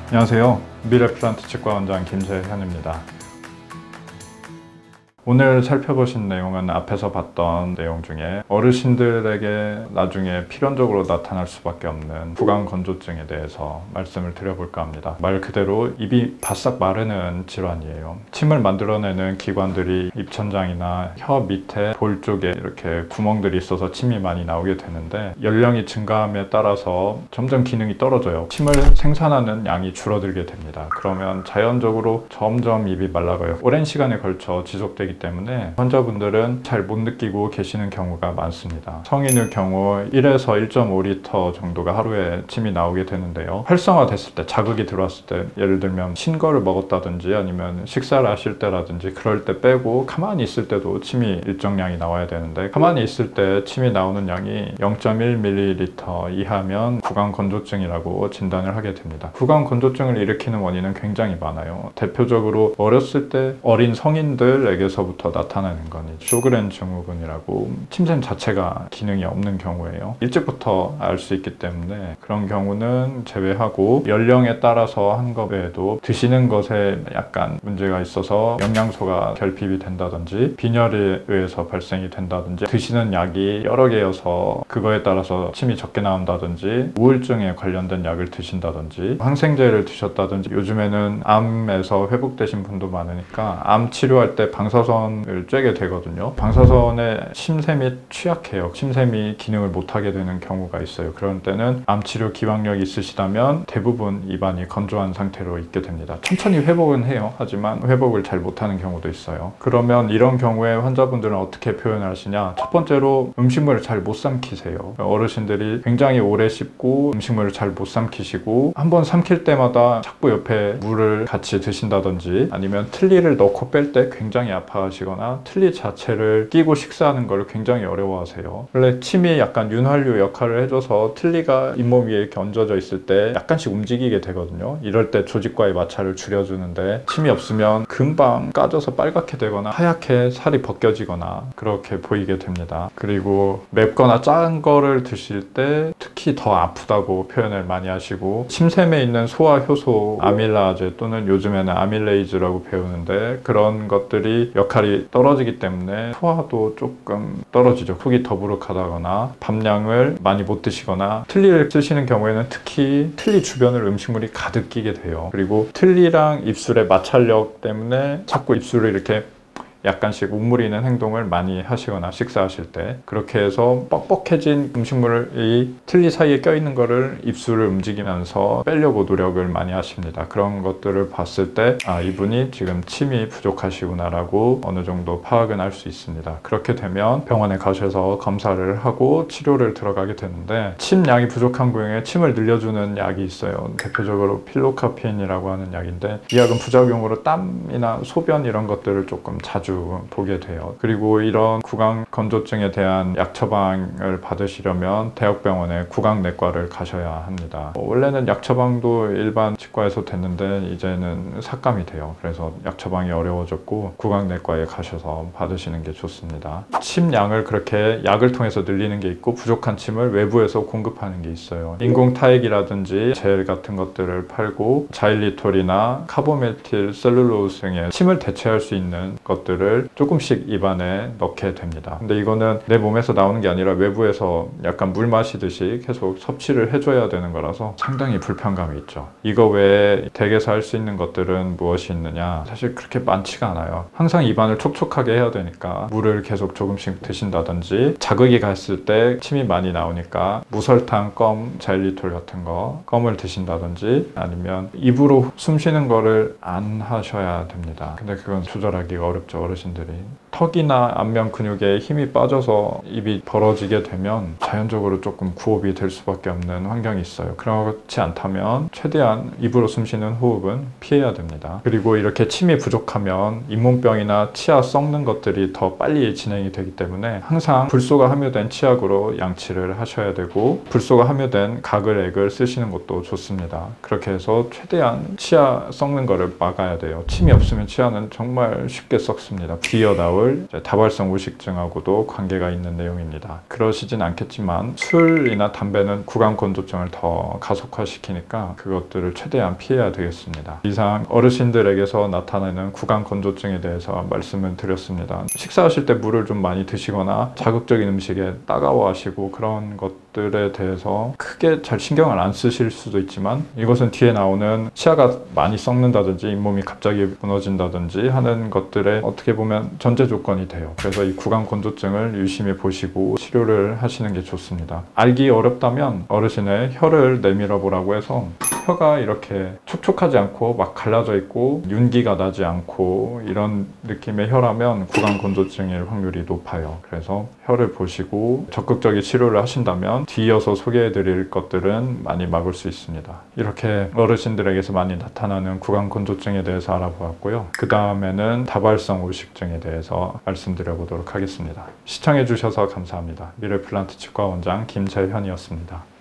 안녕하세요. 미래플란트 치과원장 김재현입니다. 오늘 살펴보신 내용은 앞에서 봤던 내용 중에 어르신들에게 나중에 필연적으로 나타날 수밖에 없는 구강건조증에 대해서 말씀을 드려볼까 합니다. 말 그대로 입이 바싹 마르는 질환이에요. 침을 만들어내는 기관들이 입천장이나 혀 밑에 볼 쪽에 이렇게 구멍들이 있어서 침이 많이 나오게 되는데, 연령이 증가함에 따라서 점점 기능이 떨어져요. 침을 생산하는 양이 줄어들게 됩니다. 그러면 자연적으로 점점 입이 말라가요. 오랜 시간에 걸쳐 지속되기 때문에 환자분들은 잘 못 느끼고 계시는 경우가 많습니다. 성인의 경우 1에서 1.5리터 정도가 하루에 침이 나오게 되는데요. 활성화됐을 때, 자극이 들어왔을 때, 예를 들면 신 거를 먹었다든지 아니면 식사를 하실 때라든지 그럴 때 빼고 가만히 있을 때도 침이 일정량이 나와야 되는데, 가만히 있을 때 침이 나오는 양이 0.1ml 이하면 구강건조증이라고 진단을 하게 됩니다. 구강건조증을 일으키는 원인은 굉장히 많아요. 대표적으로 어렸을 때 어린 성인들에게서부터 나타나는 건 쇼그렌 증후군이라고, 침샘 자체가 기능이 없는 경우예요. 일찍부터 알 수 있기 때문에 그런 경우는 제외하고, 연령에 따라서 한 것 외에도 드시는 것에 약간 문제가 있어서 영양소가 결핍이 된다든지, 빈혈에 의해서 발생이 된다든지, 드시는 약이 여러 개여서 그거에 따라서 침이 적게 나온다든지, 우울증에 관련된 약을 드신다든지, 항생제를 드셨다든지, 요즘에는 암에서 회복되신 분도 많으니까 암 치료할 때 방사선을 쬐게 되거든요. 방사선에 침샘이 취약해요. 침샘이 기능을 못하게 되는 경우가 있어요. 그런 때는 암치료 기왕력이 있으시다면 대부분 입안이 건조한 상태로 있게 됩니다. 천천히 회복은 해요. 하지만 회복을 잘 못하는 경우도 있어요. 그러면 이런 경우에 환자분들은 어떻게 표현을 하시냐? 첫 번째로 음식물을 잘 못 삼키세요. 어르신들이 굉장히 오래 씹고 음식물을 잘 못 삼키시고, 한번 삼킬 때마다 자꾸 옆에 물을 같이 드신다든지, 아니면 틀니를 넣고 뺄 때 굉장히 아파하시거나 틀니 자체를 끼고 식사하는 걸 굉장히 어려워하세요. 원래 침이 약간 윤활유 역할을 해줘서 틀니가 잇몸 위에 이렇게 얹어져 있을 때 약간씩 움직이게 되거든요. 이럴 때 조직과의 마찰을 줄여주는데, 침이 없으면 금방 까져서 빨갛게 되거나 하얗게 살이 벗겨지거나 그렇게 보이게 됩니다. 그리고 맵거나 짠 거를 드실 때 특히 더 아프다고 표현을 많이 하시고, 침샘에 있는 소화 효소 아밀라제 또는 요즘에는 아밀레이즈라고 배우는데, 그런 것들이 역할이 떨어지기 때문에 소화도 조금 떨어지죠. 속이 더부룩하다거나 밤량을 많이 못 드시거나, 틀니를 쓰시는 경우에는 특히 틀니 주변을 음식물이 가득 끼게 돼요. 그리고 틀니랑 입술의 마찰력 때문에 자꾸 입술을 이렇게 약간씩 우물이는 행동을 많이 하시거나, 식사하실 때 그렇게 해서 뻑뻑해진 음식물이 틀니 사이에 껴있는 거를 입술을 움직이면서 빼려고 노력을 많이 하십니다. 그런 것들을 봤을 때 이분이 지금 침이 부족하시구나 라고 어느 정도 파악은 할 수 있습니다. 그렇게 되면 병원에 가셔서 검사를 하고 치료를 들어가게 되는데, 침 양이 부족한 경우에 침을 늘려주는 약이 있어요. 대표적으로 필로카핀이라고 하는 약인데, 이 약은 부작용으로 땀이나 소변 이런 것들을 조금 자주 보게 돼요. 그리고 이런 구강 건조증에 대한 약 처방을 받으시려면 대학병원의 구강내과를 가셔야 합니다. 원래는 약 처방도 일반 치과에서 됐는데 이제는 삭감이 돼요. 그래서 약 처방이 어려워졌고 구강내과에 가셔서 받으시는 게 좋습니다. 침 양을 그렇게 약을 통해서 늘리는 게 있고, 부족한 침을 외부에서 공급하는 게 있어요. 인공타액이라든지 젤 같은 것들을 팔고, 자일리톨이나 카보메틸 셀룰로스 등의 침을 대체할 수 있는 것들을 조금씩 입안에 넣게 됩니다. 근데 이거는 내 몸에서 나오는 게 아니라 외부에서 약간 물 마시듯이 계속 섭취를 해줘야 되는 거라서 상당히 불편감이 있죠. 이거 외에 댁에서 할 수 있는 것들은 무엇이 있느냐? 사실 그렇게 많지가 않아요. 항상 입안을 촉촉하게 해야 되니까 물을 계속 조금씩 드신다든지, 자극이 갔을 때 침이 많이 나오니까 무설탕 껌, 자일리톨 같은 거 껌을 드신다든지, 아니면 입으로 숨 쉬는 거를 안 하셔야 됩니다. 근데 그건 조절하기가 어렵죠. 어르신들이 턱이나 안면 근육에 힘이 빠져서 입이 벌어지게 되면 자연적으로 조금 구호흡이 될 수밖에 없는 환경이 있어요. 그렇지 않다면 최대한 입으로 숨쉬는 호흡은 피해야 됩니다. 그리고 이렇게 침이 부족하면 잇몸병이나 치아 썩는 것들이 더 빨리 진행이 되기 때문에 항상 불소가 함유된 치약으로 양치를 하셔야 되고, 불소가 함유된 가글액을 쓰시는 것도 좋습니다. 그렇게 해서 최대한 치아 썩는 거를 막아야 돼요. 침이 없으면 치아는 정말 쉽게 썩습니다. 기어 나올 볼 다발성 우식증하고도 관계가 있는 내용입니다. 그러시진 않겠지만 술이나 담배는 구강 건조증을 더 가속화시키니까 그것들을 최대한 피해야 되겠습니다. 이상 어르신들에게서 나타나는 구강 건조증에 대해서 말씀을 드렸습니다. 식사하실 때 물을 좀 많이 드시거나 자극적인 음식에 따가워하시고 그런 것들에 대해서 크게 잘 신경을 안 쓰실 수도 있지만 이것은 뒤에 나오는 치아가 많이 썩는다든지 잇몸이 갑자기 무너진다든지 하는 것들에 어떻게 보면 전제 조건이 돼요. 그래서 이 구강 건조증을 유심히 보시고 치료를 하시는 게 좋습니다. 알기 어렵다면 어르신의 혀를 내밀어 보라고 해서 혀가 이렇게 촉촉하지 않고 막 갈라져 있고 윤기가 나지 않고 이런 느낌의 혀라면 구강 건조증일 확률이 높아요. 그래서 혀를 보시고 적극적인 치료를 하신다면 뒤이어서 소개해 드릴 것들은 많이 막을 수 있습니다. 이렇게 어르신들에게서 많이 나타나는 구강 건조증에 대해서 알아보았고요. 그 다음에는 다발성 우식증에 대해서 말씀드려 보도록 하겠습니다. 시청해 주셔서 감사합니다. 미래플란트 치과 원장 김재현이었습니다.